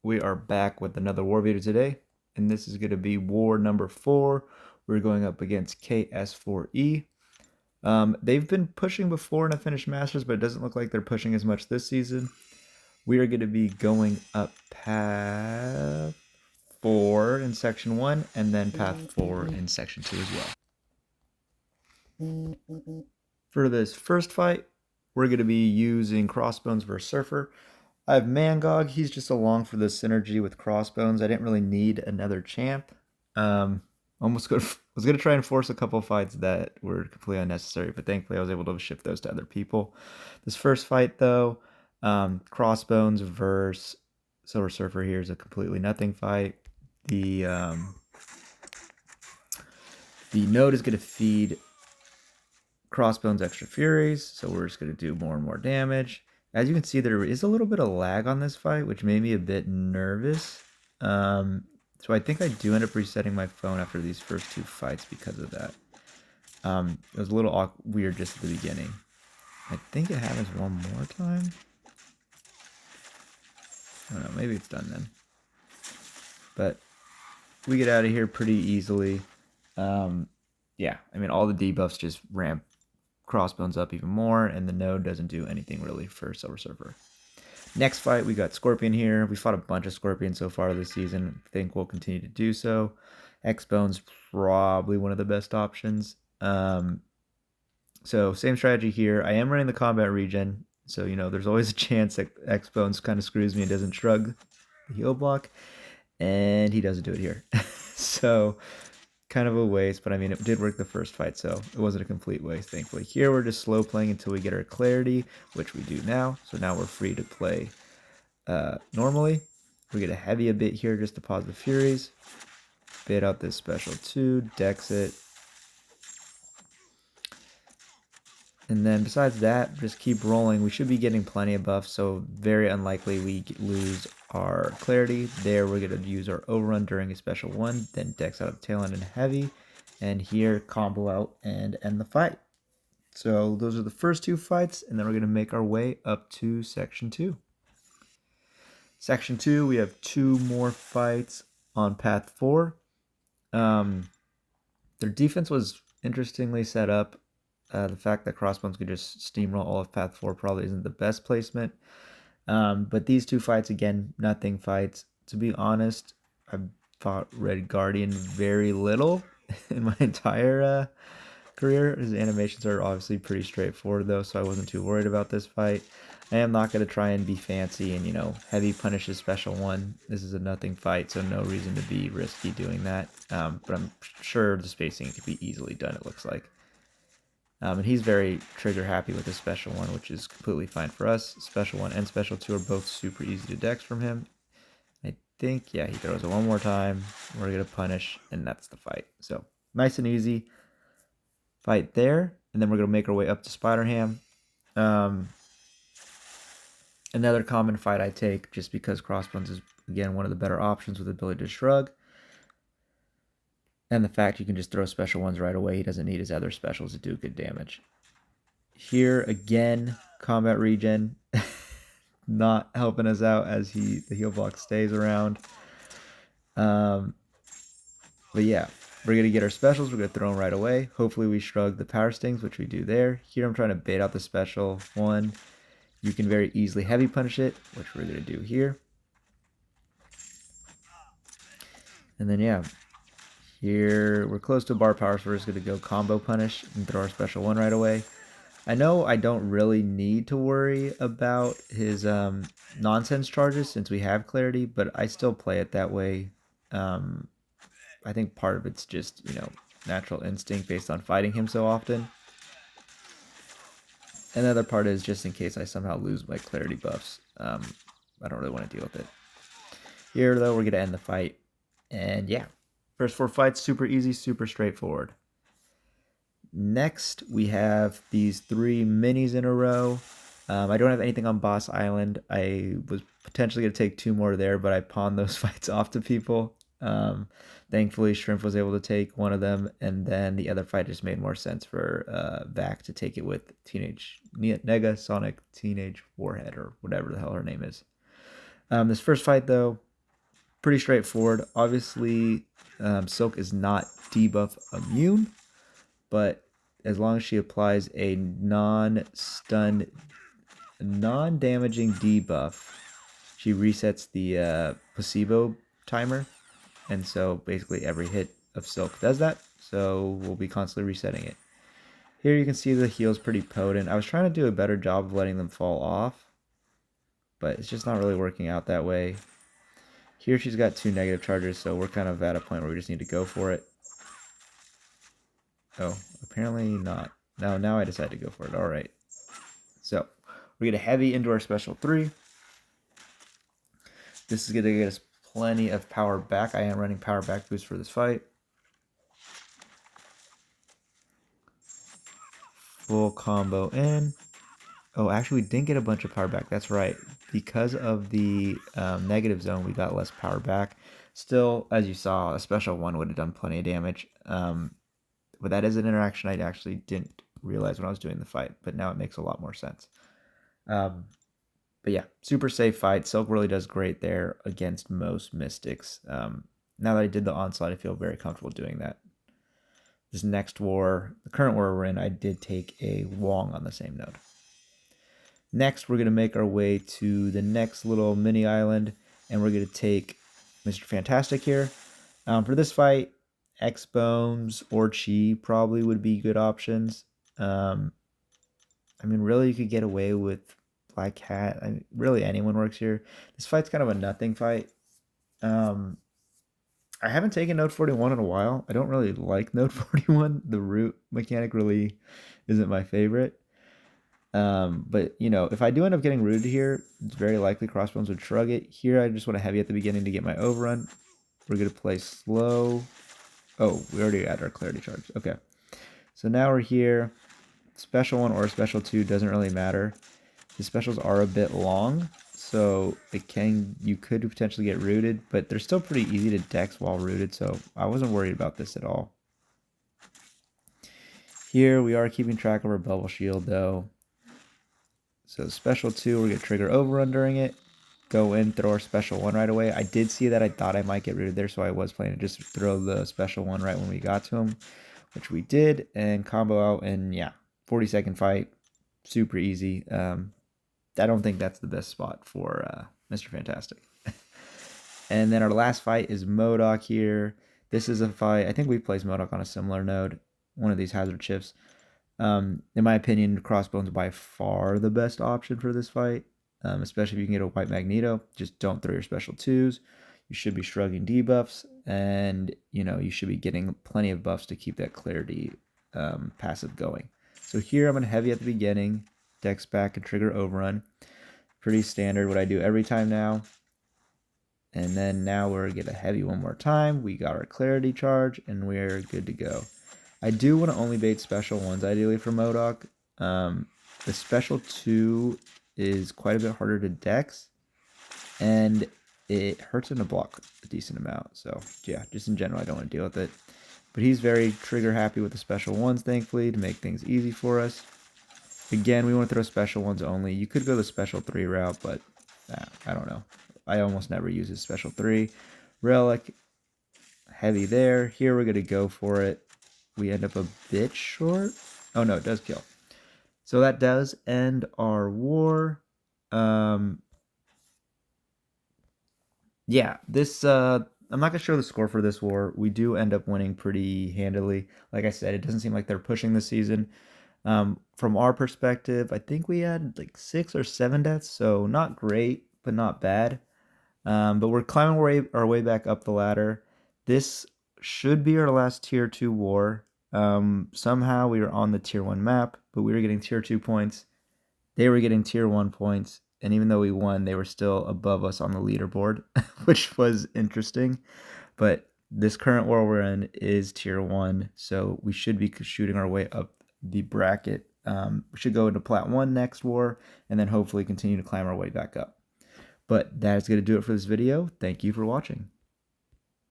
We are back with another war video today, and this is going to be war number 4. We're going up against KS4E. They've been pushing before in a finished Masters, but it doesn't look like they're pushing as much this season. We are going to be going up path 4 in section 1, and then path 4 in section 2 as well. For this first fight, we're going to be using Crossbones versus Surfer. I have Mangog. He's just along for the synergy with Crossbones. I didn't really need another champ. Was gonna try and force a couple fights that were completely unnecessary, but thankfully I was able to shift those to other people. This first fight though, Crossbones versus Silver Surfer here is a completely nothing fight. The node is gonna feed Crossbones extra furies, so we're just gonna do more and more damage. As you can see, there is a little bit of lag on this fight, which made me a bit nervous. So I think I do end up resetting my phone after these first 2 fights because of that. It was a little weird just at the beginning. I think it happens one more time. I don't know, maybe it's done then. But we get out of here pretty easily. Yeah, I mean, all the debuffs just ramp Crossbones up even more, and the node doesn't do anything really for Silver Surfer. Next fight, we got Scorpion here. We fought a bunch of Scorpions so far this season. I think we'll continue to do so. Xbones probably one of the best options. So same strategy here. I am running the combat regen, so there's always a chance that Xbones kind of screws me and doesn't shrug the heal block, and he doesn't do it here. So kind of a waste, but I mean, it did work the first fight, so it wasn't a complete waste, thankfully. Here, we're just slow playing until we get our clarity, which we do now. So now we're free to play normally. We get a heavy a bit here just to pause the furies. Bait out this special 2, dex it. And then besides that, just keep rolling. We should be getting plenty of buffs, so very unlikely we lose our clarity. There, we're going to use our overrun during a special 1, then dex out of the tail end and heavy, and here combo out and end the fight. So those are the first 2 fights, and then we're going to make our way up to section 2. Section 2, we have 2 more fights on path 4. Their defense was interestingly set up. The fact that Crossbones could just steamroll all of path 4 probably isn't the best placement. But these 2 fights, again, nothing fights. To be honest, I've fought Red Guardian very little in my entire career. His animations are obviously pretty straightforward though, so I wasn't too worried about this fight. I am not going to try and be fancy and, heavy punish his special 1. This is a nothing fight, so no reason to be risky doing that. But I'm sure the spacing could be easily done, it looks like. And he's very trigger happy with his special 1, which is completely fine for us. Special 1 and special 2 are both super easy to dex from him. I think, yeah, he throws it one more time. We're going to punish, and that's the fight. So nice and easy fight there. And then we're going to make our way up to Spider-Ham. Another common fight I take just because Crossbones is, again, one of the better options with the ability to shrug. And the fact you can just throw special 1s right away. He doesn't need his other specials to do good damage. Here, again, combat regen. Not helping us out as the heal block stays around. But yeah, we're going to get our specials. We're going to throw them right away. Hopefully we shrug the power stings, which we do there. Here I'm trying to bait out the special 1. You can very easily heavy punish it, which we're going to do here. And then, yeah. Here, we're close to bar power, so we're just going to go combo punish and throw our special 1 right away. I know I don't really need to worry about his nonsense charges since we have clarity, but I still play it that way. I think part of it's just, natural instinct based on fighting him so often. Another part is just in case I somehow lose my clarity buffs. I don't really want to deal with it. Here, though, we're going to end the fight. And yeah. First 4 fights, super easy, super straightforward. Next, we have these 3 minis in a row. I don't have anything on Boss Island. I was potentially going to take 2 more there, but I pawned those fights off to people. Thankfully, Shrimp was able to take one of them, and then the other fight just made more sense for Vac to take it with Nega Sonic Teenage Warhead, or whatever the hell her name is. This first fight, though, pretty straightforward. Obviously, Silk is not debuff immune, but as long as she applies a non-stun, non-damaging debuff, she resets the placebo timer. And so basically every hit of Silk does that. So we'll be constantly resetting it. Here you can see the heal's pretty potent. I was trying to do a better job of letting them fall off, but it's just not really working out that way. Here she's got 2 negative charges, so we're kind of at a point where we just need to go for it. Oh, apparently not. Now I decide to go for it. All right. So we get a heavy into our special 3. This is going to get us plenty of power back. I am running power back boost for this fight. Full combo in. Oh, actually, we didn't get a bunch of power back. That's right. Because of the negative zone, we got less power back. Still, as you saw, a special 1 would have done plenty of damage. But that is an interaction I actually didn't realize when I was doing the fight. But now it makes a lot more sense. But yeah, super safe fight. Silk really does great there against most Mystics. Now that I did the onslaught, I feel very comfortable doing that. This next war, the current war we're in, I did take a Wong on the same node. Next, we're going to make our way to the next little mini island, and we're going to take Mr. Fantastic here. For this fight, Xbones or Chi probably would be good options. I mean, really, you could get away with Black Cat. I mean, really, anyone works here. This fight's kind of a nothing fight. I haven't taken Node 41 in a while. I don't really like Node 41. The root mechanic really isn't my favorite. But, you know, if I do end up getting rooted here, it's very likely Crossbones would shrug it. Here, I just want to heavy at the beginning to get my overrun. We're going to play slow. Oh, we already had our clarity charge. Okay. So now we're here. Special 1 or special 2 doesn't really matter. The specials are a bit long, so you could potentially get rooted, but they're still pretty easy to dex while rooted, so I wasn't worried about this at all. Here we are keeping track of our bubble shield though. So special 2, we're going to trigger overrun during it. Go in, throw our special 1 right away. I did see that I thought I might get rooted there, so I was planning to just throw the special 1 right when we got to him, which we did, and combo out, and yeah, 40-second fight, super easy. I don't think that's the best spot for Mr. Fantastic. And then our last fight is Modok here. This is a fight, I think we placed Modok on a similar node, one of these hazard chips. In my opinion, Crossbones by far the best option for this fight, especially if you can get a white Magneto. Just don't throw your special 2s. You should be shrugging debuffs, and you know you should be getting plenty of buffs to keep that clarity passive going. So here I'm going to heavy at the beginning, dex back and trigger overrun. Pretty standard, what I do every time now. And then now we're going to get a heavy one more time. We got our clarity charge, and we're good to go. I do want to only bait special 1s ideally for Modok. The special 2 is quite a bit harder to dex, and it hurts him to block a decent amount. So yeah, just in general, I don't want to deal with it. But he's very trigger happy with the special 1s, thankfully, to make things easy for us. Again, we want to throw special 1s only. You could go the special 3 route, but I don't know. I almost never use his special 3. Relic, heavy there. Here we're going to go for it. We end up a bit short. Oh no, it does kill. So that does end our war. Yeah, this I'm not gonna show the score for this war. We do end up winning pretty handily. Like I said, it doesn't seem like they're pushing this season. From our perspective, I think we had like 6 or 7 deaths, so not great, but not bad. But we're climbing our way back up the ladder. This should be our last tier 2 war. Somehow we were on the tier 1 map, but we were getting tier 2 points. They were getting tier 1 points, and even though we won, they were still above us on the leaderboard, which was interesting. But this current war we're in is tier 1, so we should be shooting our way up the bracket. We should go into Plat 1 next war, and then hopefully continue to climb our way back up. But that is going to do it for this video. Thank you for watching.